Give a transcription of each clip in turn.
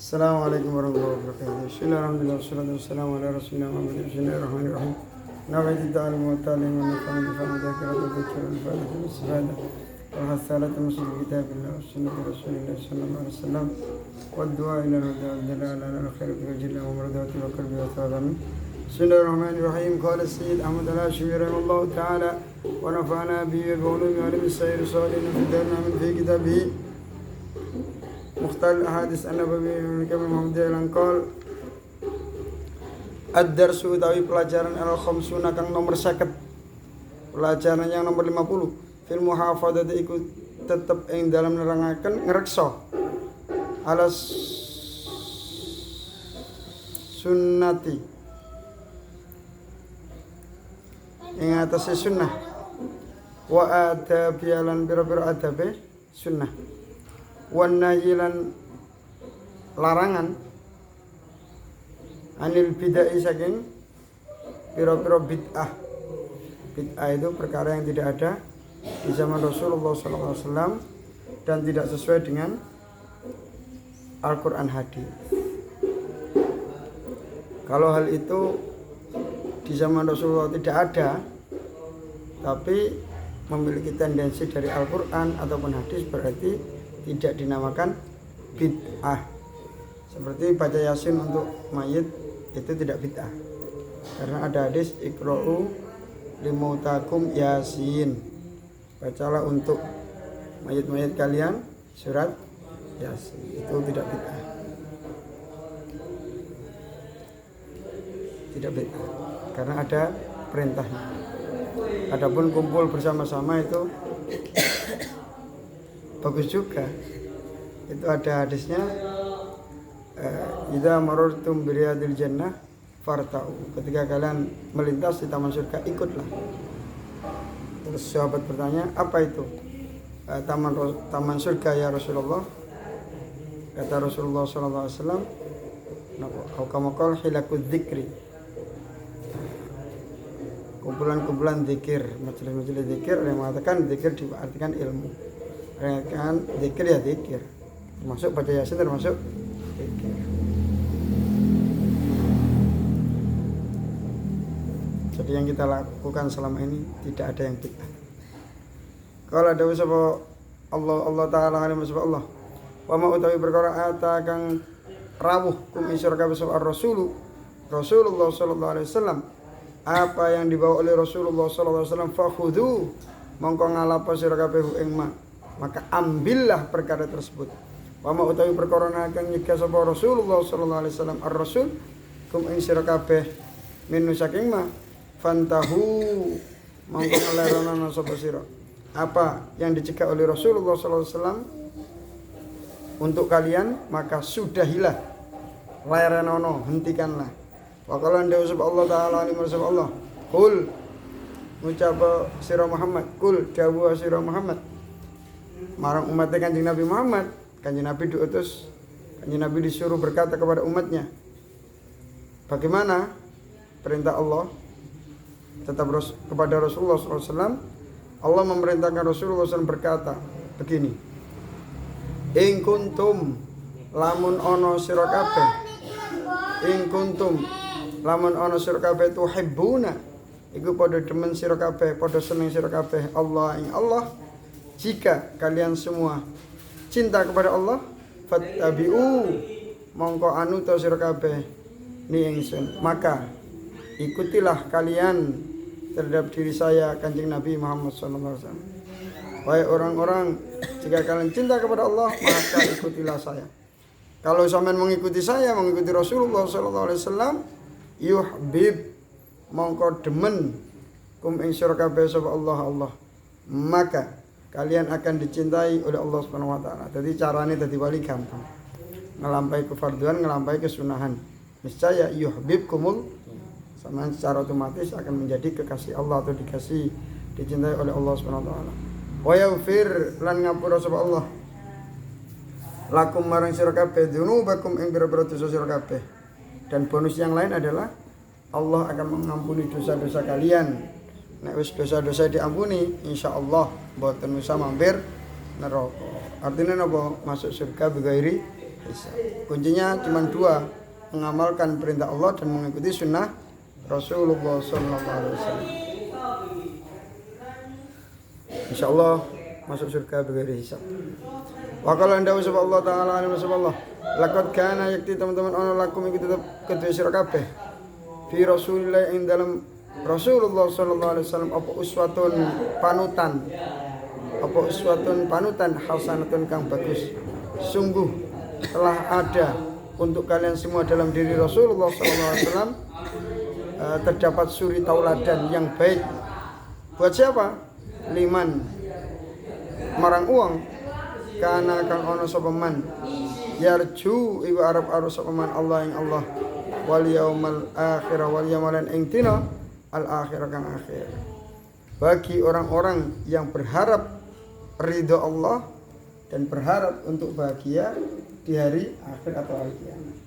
Assalamualaikum warahmatullahi wabarakatuh. Bismillahirrahmanirrahim. Wassalatu wassalamu ala rasulillah Muhammad. Bismillahirrahmanirrahim. Nawaitu ta'alim wa ta'lim wa nafa'an bifa'an dhakiratu dhikra wa fa'adatu wa wa hasalatu musul kitabillah wa sunnati rasulillah sallallahu alaihi wasallam wa du'a ila al-huda wa dalala ala al-khair wa jilla wa maradati wa qalbi wa tawami. Bismillahirrahmanirrahim. Qala Sayyid Ahmad al-Hashimi rahimahullah ta'ala wa nafa'ana bihi wa ulumi wa ilmi sayyid salihin fi darna min fi kitabihi Mukhtar al-Ahadis an-Nabawi min Kami Muhammad al-Anqal Ad-Darsu utawi pelajaran al-Khamsuna kang nomor 50. Pelajaran yang nomor 50. Fil muhafadzati iku tetep ing dalam nerangaken ngreksa ala sunnati ing atase sunnah wa adabiyalan pira-pira adabe sunnah wan nahyilan larangan anil bid'ah saking pira-pira bid'ah. Bid'ah itu perkara yang tidak ada di zaman Rasulullah SAW dan tidak sesuai dengan Al-Quran hadis. Kalau hal itu di zaman Rasulullah tidak ada, tapi memiliki tendensi dari Al-Quran ataupun hadis, berarti tidak dinamakan bid'ah. Seperti baca Yasin untuk mayit itu tidak bid'ah, karena ada hadis iqra'u limautakum Yasin, bacalah untuk mayit-mayit kalian surat Yasin, itu tidak bid'ah. Tidak bid'ah karena ada perintahnya. Adapun kumpul bersama-sama itu bagus juga. Itu ada hadisnya, idza marartum biriyadil jannah farta'u, ketika kalian melintas di taman surga ikutlah. Terus sahabat bertanya, apa itu taman surga ya Rasulullah? Kata Rasulullah sallallahu alaihi wasallam, au kama qala hilakudz dzikri, kumpulan-kumpulan zikir, majelis-majelis zikir. Ada yang mengatakan zikir diartikan ilmu, kan zikir ya zikir, termasuk baca Yasin termasuk zikir. Jadi yang kita lakukan selama ini tidak ada yang bid'ah. Kalau ada sapa Allah taala alim sapa Allah wa ma utawi perkara ata kang rawuh kum isra kabeh sapa Rasulullah sallallahu alaihi wasallam, apa yang dibawa oleh Rasulullah sallallahu alaihi wasallam, fakhudhu mongko ngalapa sira kabeh ing maka ambillah perkara tersebut. Wa ma utawi perkara kang nyegah sapa Rasulullah sallallahu alaihi wasallam ar-rasul kum ing sira kabeh minu saking ma fantahu mongko ngelerono sapa sira apa yang dicegah oleh Rasulullah sallallahu alaihi wasallam untuk kalian, maka sudahilah, lerenono, hentikanlah. Wa qala ndewe sapa Allah taala alim sapa Allah, kul ngucap sira Muhammad, kul dawuh sira Muhammad marang umatnya Kanjeng Nabi Muhammad. Kanjeng Nabi diutus, Kanjeng Nabi disuruh berkata kepada umatnya. Bagaimana perintah Allah tetap kepada Rasulullah SAW? Allah memerintahkan Rasulullah SAW berkata begini, in kuntum lamun ono sira kabeh, in kuntum lamun ono sira kabeh tuhibbuna iku padha demen sira kabeh, padha seneng sira kabeh Allah ing Allah, jika kalian semua cinta kepada Allah, fattabi'u mongko anuta sira kabeh ni ingsun, maka ikutilah kalian terhadap diri saya Kanjeng Nabi Muhammad sallallahu alaihi wasallam. Wahai orang-orang, jika kalian cinta kepada Allah, maka ikutilah saya. Kalau sampean mengikuti saya, mengikuti Rasulullah sallallahu alaihi wasallam, yuhbib mongko demen kum ing sira kabeh sapa Allah, maka kalian akan dicintai oleh Allah Subhanahu wa taala. Jadi carane dadi wali gampang. Ngelampaui kefarduan, ngelampaui kesunahan. Niscaya yuhibbukumul, sama secara otomatis akan menjadi kekasih Allah atau dicintai oleh Allah Subhanahu wa taala. Wa yaghfir lan ngapura sapa Allah lakum marang sira kabeh dzunubakum ing pira-pira dosa sira kabeh. Dan bonus yang lain adalah Allah akan mengampuni dosa-dosa kalian. Nek wis dosa-dosa diampuni, insyaallah mboten usah mampir neraka. Artinya napa? Masuk surga bighairi hisab. Kuncinya cuma dua, mengamalkan perintah Allah dan mengikuti sunnah Rasulullah SAW. Insyaallah masuk surga bighairi hisab. Wa qala anda subhanahu Allah taala alaihi wasallam, laqad kana yakti teman-teman ana lakum iku tetep kedue sira kabeh fi Rasulillah ing dalam Rasulullah sallallahu alaihi wasallam apa uswatun panutan hasanatun kang bagus. Sungguh telah ada untuk kalian semua dalam diri Rasulullah sallallahu alaihi wasallam terdapat suri tauladan yang baik. Buat siapa? Liman marang uang kana kang ono sapa man yarju iku arep sapa man Allah ing Allah wal yaumal akhir wal yaumalan ing dina al akhir kang akhir. Bagi orang-orang yang berharap ridho Allah dan berharap untuk bahagia di hari akhir atau hari kiamat.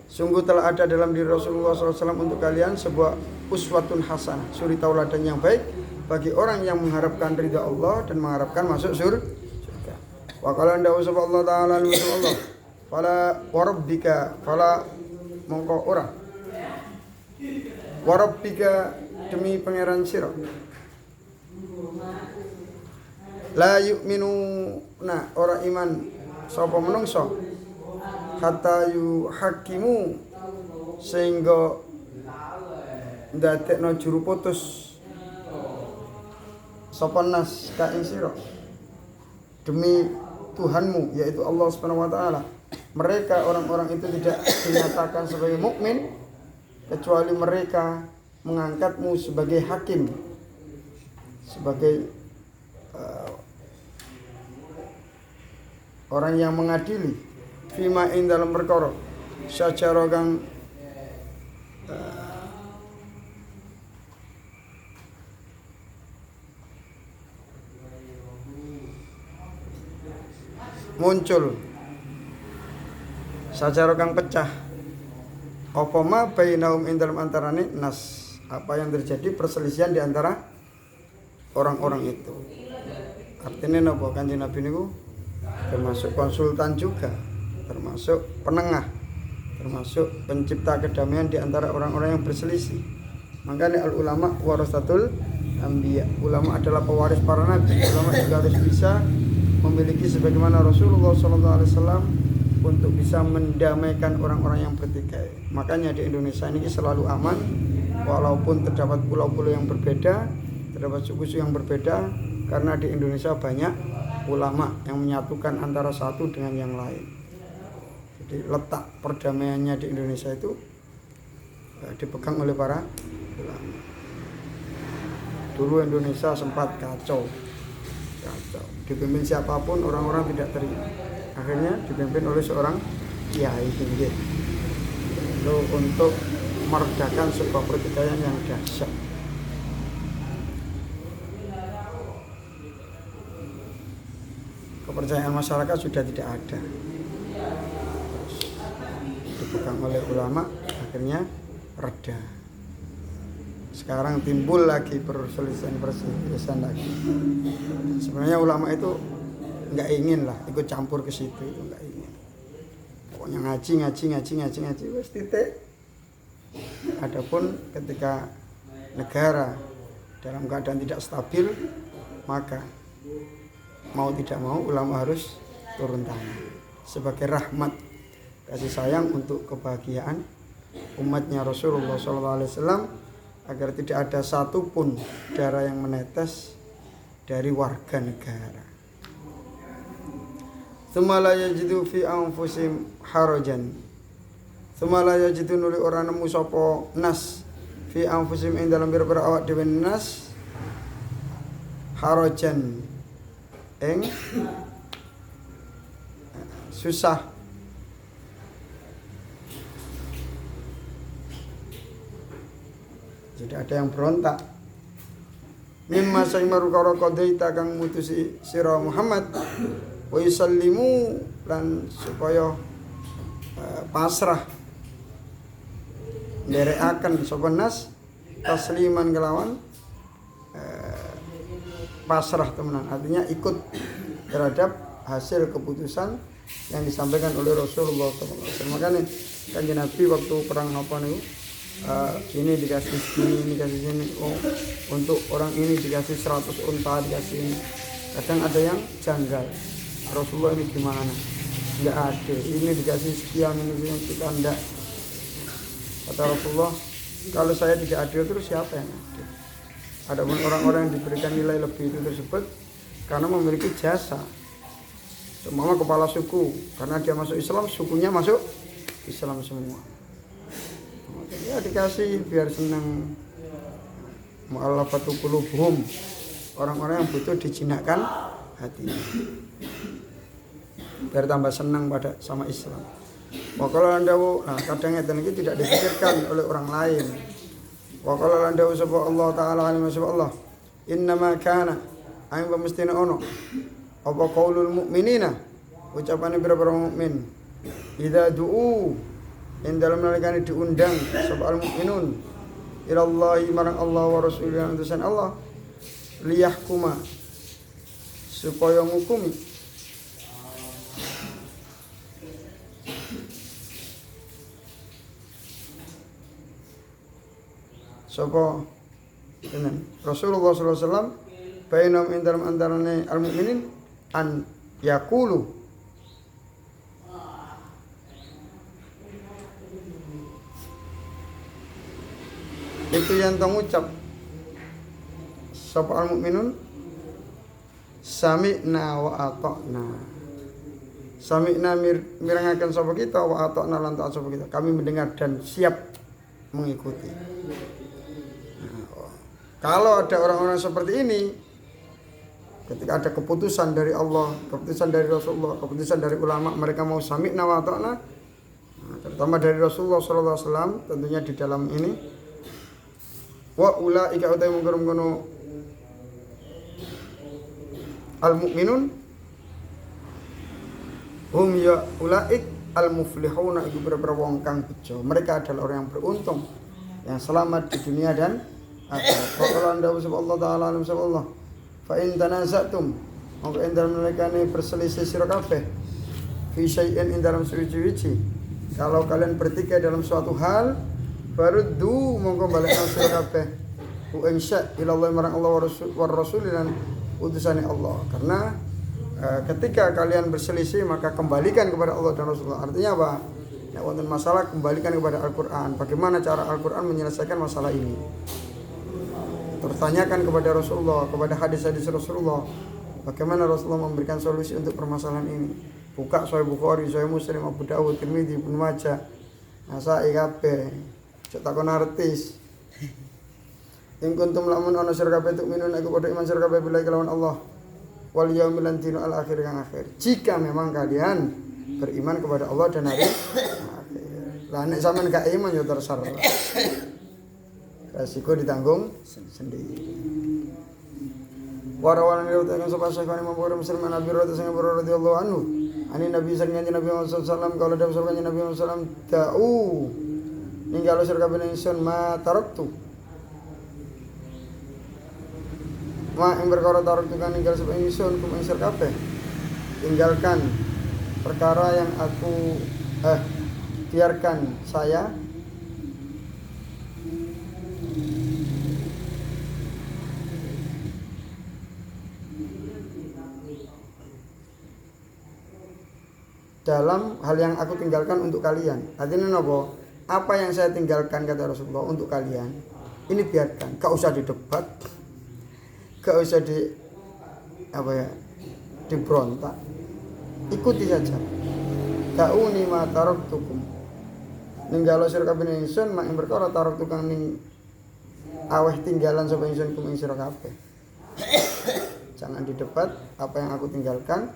Sungguh telah ada dalam diri Rasulullah SAW untuk kalian sebuah uswatun hasanah, suri tauladan yang baik bagi orang yang mengharapkan ridha Allah dan mengharapkan masuk surga. Wa qala anda Allah taala Allah fala warabbika fala mongko ora warabbika demi pangeran sira la yu'minu ora iman sapa menungso hatta yuhakimu sehingga ndadekno juru putus sapa nas ka ing sira demi Tuhanmu yaitu Allah Subhanahu wa taala. Mereka orang-orang itu tidak dinyatakan sebagai mukmin kecuali mereka mengangkatmu sebagai hakim, sebagai orang yang mengadili fima ing dalam perkara sacara kang muncul sacara kang pecah apa ma bainahum ing dalam antarane nas, apa yang terjadi perselisihan di antara orang-orang itu. Artinya napa Kanjeng Nabi niku termasuk konsultan juga, termasuk penengah, termasuk pencipta kedamaian di antara orang-orang yang berselisih. Makanya al ulama warasatul anbiya, ulama adalah pewaris para nabi. Ulama juga harus bisa memiliki sebagaimana Rasulullah SAW untuk bisa mendamaikan orang-orang yang bertikai. Makanya di Indonesia ini selalu aman, walaupun terdapat pulau-pulau yang berbeda, terdapat suku-suku yang berbeda, karena di Indonesia banyak ulama yang menyatukan antara satu dengan yang lain. Jadi letak perdamaiannya di Indonesia itu dipegang oleh para ulama. Dulu Indonesia sempat kacau, dipimpin siapapun orang-orang tidak terima. Akhirnya dipimpin oleh seorang kiai tinggi untuk meredakan sebuah pertikaian yang dahsyat. Kepercayaan masyarakat sudah tidak ada, dipegang oleh ulama, akhirnya reda. Sekarang timbul lagi perselisihan lagi. Sebenarnya ulama itu nggak ingin lah ikut campur ke situ, itu nggak ingin. Pokoknya ngaji wes titik. Adapun ketika negara dalam keadaan tidak stabil, maka mau tidak mau ulama harus turun tangan sebagai rahmat kasih sayang untuk kebahagiaan umatnya Rasulullah SAW, agar tidak ada satupun darah yang menetes dari warga negara. Tsumma la yajidu fi anfusihim harajan. Tsumma la yajidu nuli ora nemu sapa nas fi anfusihim ing dalam pira-pira awak dhewe nas harajan ing susah. Jadi ada yang berontak. Mimma saymaru karo qadaita kang mutusi sira Muhammad wa yusallimu lan supaya pasrah nderekaken sapa nas tasliman kelawan pasrah temenan, artinya ikut terhadap hasil keputusan yang disampaikan oleh Rasulullah SAW. Makanya Kanjeng Nabi waktu perang apa nih, ini dikasih sini, oh untuk orang ini dikasih 100 unta, dikasih ini. Kadang ada yang janggal, Rasulullah ini gimana? Enggak ada, ini dikasih sekian, ini kita enggak. Kata Rasulullah, kalau saya tidak adil terus siapa yang adil? Adapun orang-orang yang diberikan nilai lebih itu tersebut karena memiliki jasa. Semua kepala suku, karena dia masuk Islam, sukunya masuk Islam semua. Ya dikasih biar senang. Mu'allafatu qulubuhum, orang-orang yang butuh dijinakkan hatinya, biar tambah senang pada sama Islam. Wakala landawu, nah kadang itu tidak dipikirkan oleh orang lain. Wakala landawu sapa Allah Ta'ala alim sapa Allah, innama kana aing pemestina ono apa qaulul mukminina, ucapane pira-pira mukmin, idza du'u in dalam nalikane diundang sapa al mukminun ilallahi marang Allah wa rasulih lan utusan Allah, liyahkuma supaya ngukumi sapa Rasulullah sallallahu alaihi wasallam bainam ing dalam antarane al mukminin an yaqulu, itu yang mengucap sapa al mukminun sami'na wa ata'na. Sami'na mirangaken sapa kita, wa ata'na lan taat sapa kita. Kami mendengar dan siap mengikuti. Kalau ada orang-orang seperti ini, ketika ada keputusan dari Allah, keputusan dari Rasulullah, keputusan dari ulama, mereka mau sami'na wa ata'na, terutama dari Rasulullah sallallahu alaihi wasallam, tentunya di dalam ini wa ulaika utai mungkuru al-mu'minun hum ya ulaik al-muflihuna, iku beberapa wong kang bejo. Mereka adalah orang yang beruntung, yang selamat di dunia dan akhirat. Qala anda Allah taala alam Allah. Fa in tanazatum, mongko ing dalem nalikane berselisih sira kabeh fi syai'in ing dalam suci-suci, kalau kalian bertikai dalam suatu hal, faruddu mongko balekna sira kabeh ku ing sya' ila Allah marang Allah wa rasul lan utusane Allah. Karena ketika kalian berselisih maka kembalikan kepada Allah dan Rasulullah. Artinya apa? Nek wonten masalah kembalikan kepada Al-Qur'an. Bagaimana cara Al-Qur'an menyelesaikan masalah ini? Tertanyakan kepada Rasulullah, kepada hadis-hadis Rasulullah, bagaimana Rasulullah memberikan solusi untuk permasalahan ini. Buka Sahih Bukhari, Sahih Muslim, Abu Dawud, Tirmidzi, Ibnu Majah, Nasa'i kabeh. Cek takon artis. In kuntum lamun ana sira kabeh tukminun aku padha iman sira kabeh billahi kelawan Allah wal yaumil al akhir yang akhir. Jika memang kalian beriman kepada Allah dan hari akhir. Lah nek sampean gak iman ya terserah. Resiko ditanggung sendiri. Warawan riwayatkan sapa Syekhani Muhammad Muslim Nabi radhiyallahu anhu. Ani Nabi sallallahu alaihi wasallam kalau ada surga Nabi sallallahu alaihi wasallam ta'u ninggal sira kabeh ingsun ma taraktu. Ma ing perkara taraktu kan ninggal sapa ingsun kum ing sira kabeh. Tinggalkan perkara yang aku biarkan saya dalam hal yang aku tinggalkan untuk kalian. Artinya apa? Apa yang saya tinggalkan kata Rasulullah untuk kalian, ini biarkan. Gak usah didebat, gak usah diberontak. Ikuti saja. Ta'uni ma taraktukum. Ninggalo sira kabeh ingsun mak ing perkara taraktu kang ning aweh tinggalan sapa ingsun kum ing sira kabeh. Jangan didebat apa yang aku tinggalkan.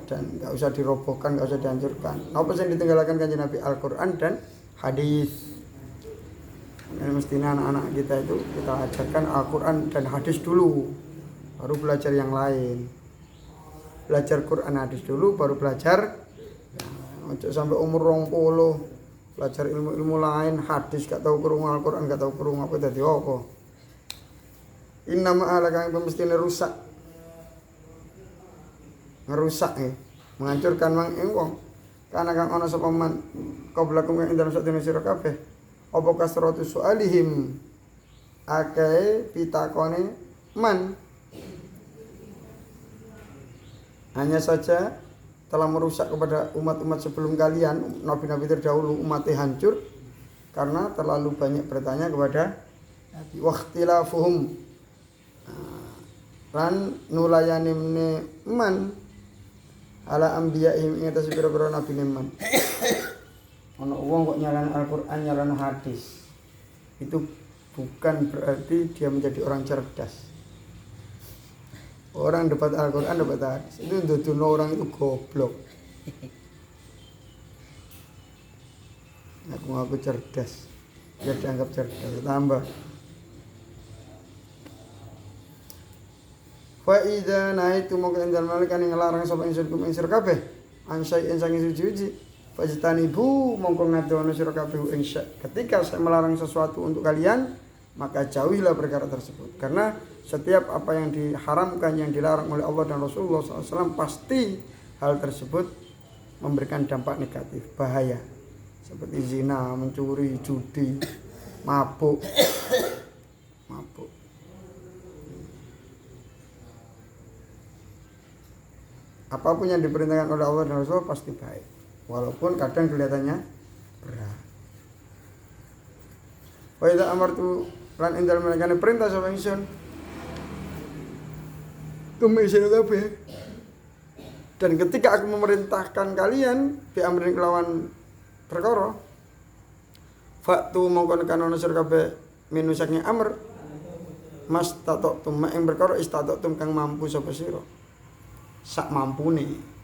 Dan enggak usah dirobohkan, enggak usah dihancurkan. Apa yang ditinggalkan Kanjeng Nabi Al-Qur'an dan hadis. Nah, mestinya anak-anak kita itu kita ajarkan Al-Qur'an dan hadis dulu, baru belajar yang lain. Belajar Quran hadis dulu baru belajar. Ojo sampai umur 20 belajar ilmu-ilmu lain, hadis gak tahu krungu, Al-Qur'an gak tahu krungu, apa dadi apa. Innama ala kang mestine rusak ngerusak menghancurkan mang ing wong kana kang ana sapa man qablakum ing dalem sadene sira kabeh apa kasratu sualihim akeh pitakone man hanya saja telah merusak kepada umat-umat sebelum kalian, nabi-nabi terdahulu umatnya hancur karena terlalu banyak bertanya kepada Nabi. Waqtilafuhum lan nulayani man ala anbiya'ihim ing atas pira-pira nabi man. Ana wong kok nyalano Al-Qur'an, nyalano hadis. Itu bukan berarti dia menjadi orang cerdas. Orang dapat Al-Quran, dapat hadis. Itu nduduno orang itu goblok. Aku cerdas. Dia dianggap cerdas. Tambah. Fa idza naitu maka indal malikan ngelarang sapa ingsun kum ing sira kabeh. Ansai ing sangi suci-suci. Fajtanibu mongko ngadono sira kabeh ing ketika saya melarang sesuatu untuk kalian, maka jauhilah perkara tersebut. Karena setiap apa yang diharamkan, yang dilarang oleh Allah dan Rasulullah SAW, pasti hal tersebut memberikan dampak negatif, bahaya. Seperti zina, mencuri, judi, mabuk. Apapun yang diperintahkan oleh Allah dan Rasulullah pasti baik. Walaupun kadang kelihatannya berat. Wa idza amartu lan indal malaikat perintah sapa ingsun kumisir kabeh. Dan ketika aku memerintahkan kalian bi amrin kelawan perkara faktu mongkon kanono sira kabeh minusaknya amr mas tatok ing perkara istatok kang mampu sapa sira sak mampune.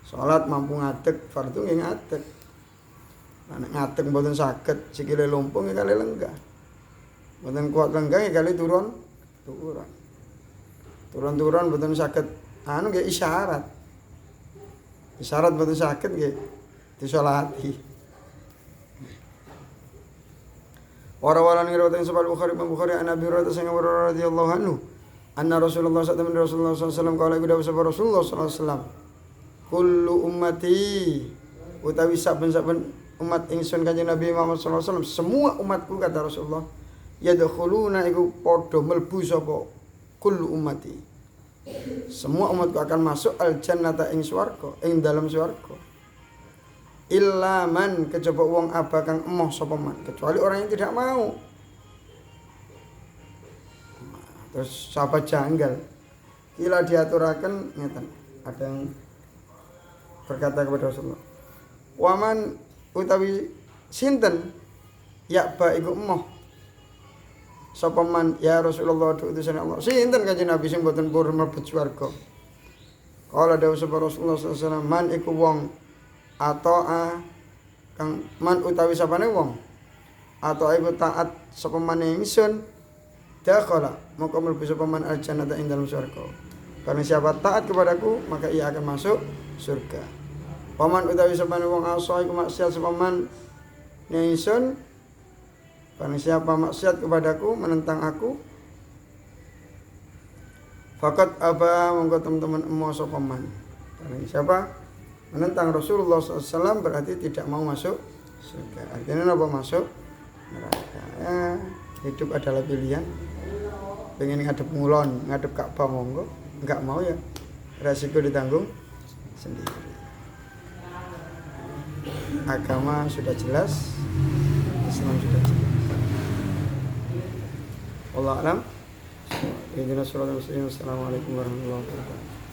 Salat mampu ngadeg fardu nggih ngadeg. Nek ngadeg mboten saged sikile lumpung kali lenggah. Mboten kuat lenggah kali turun. Turun mboten saged anu nggih isyarat. Isyarat mboten saged nggih disolati. Warawalan ngirawatin sebal Bukhari an Abi Hurairah sing radhiyallahu anhu anna Rasulullah sallallahu alaihi wasallam qala iku dawuh Rasulullah sallallahu alaihi wasallam kullu ummati utawi saben-saben umat ingsun Kanjeng Nabi Muhammad sallallahu alaihi wasallam semua umatku kata Rasulullah yadkhuluna iku padha mlebu sapa kullu ummati semua umatku akan masuk al jannata ing swarga ing dalam swarga illa man kejaba wong aba kang emoh sapa man kecuali orang yang tidak mau. Terus sahabat janggal kila diaturaken ngeten ada yang berkata kepada Rasulullah waman utawi sinten yakba iku emoh sapa man ya Rasulullah utusan Allah sinten Kanjeng Nabi sing boten purun mlebet swarga. Kala dawuh sapa Rasulullah sallallahu alaihi wasallam man iku wong ata'a kang man utawi sapane wong atau iku taat sapa maneh ingsun dakhala maka mlebu sapa man al-jannata ing dalam surga. Karena siapa taat kepadaku maka ia akan masuk surga. Paman utawi sapane wong asa iku maksiat sapa man ingsun. Karena siapa maksiat kepadaku menentang aku fakat aba monggo teman-teman emo sapa man. Karena siapa menentang Rasulullah SAW berarti tidak mau masuk surga. Artinya apa masuk neraka. Ya, hidup adalah pilihan. Pengen ngadep ngulon, ngadep Ka'bah monggo, enggak mau ya resiko ditanggung sendiri. Agama sudah jelas, Islam sudah jelas. Wallahu a'lam. Assalamualaikum warahmatullahi wabarakatuh.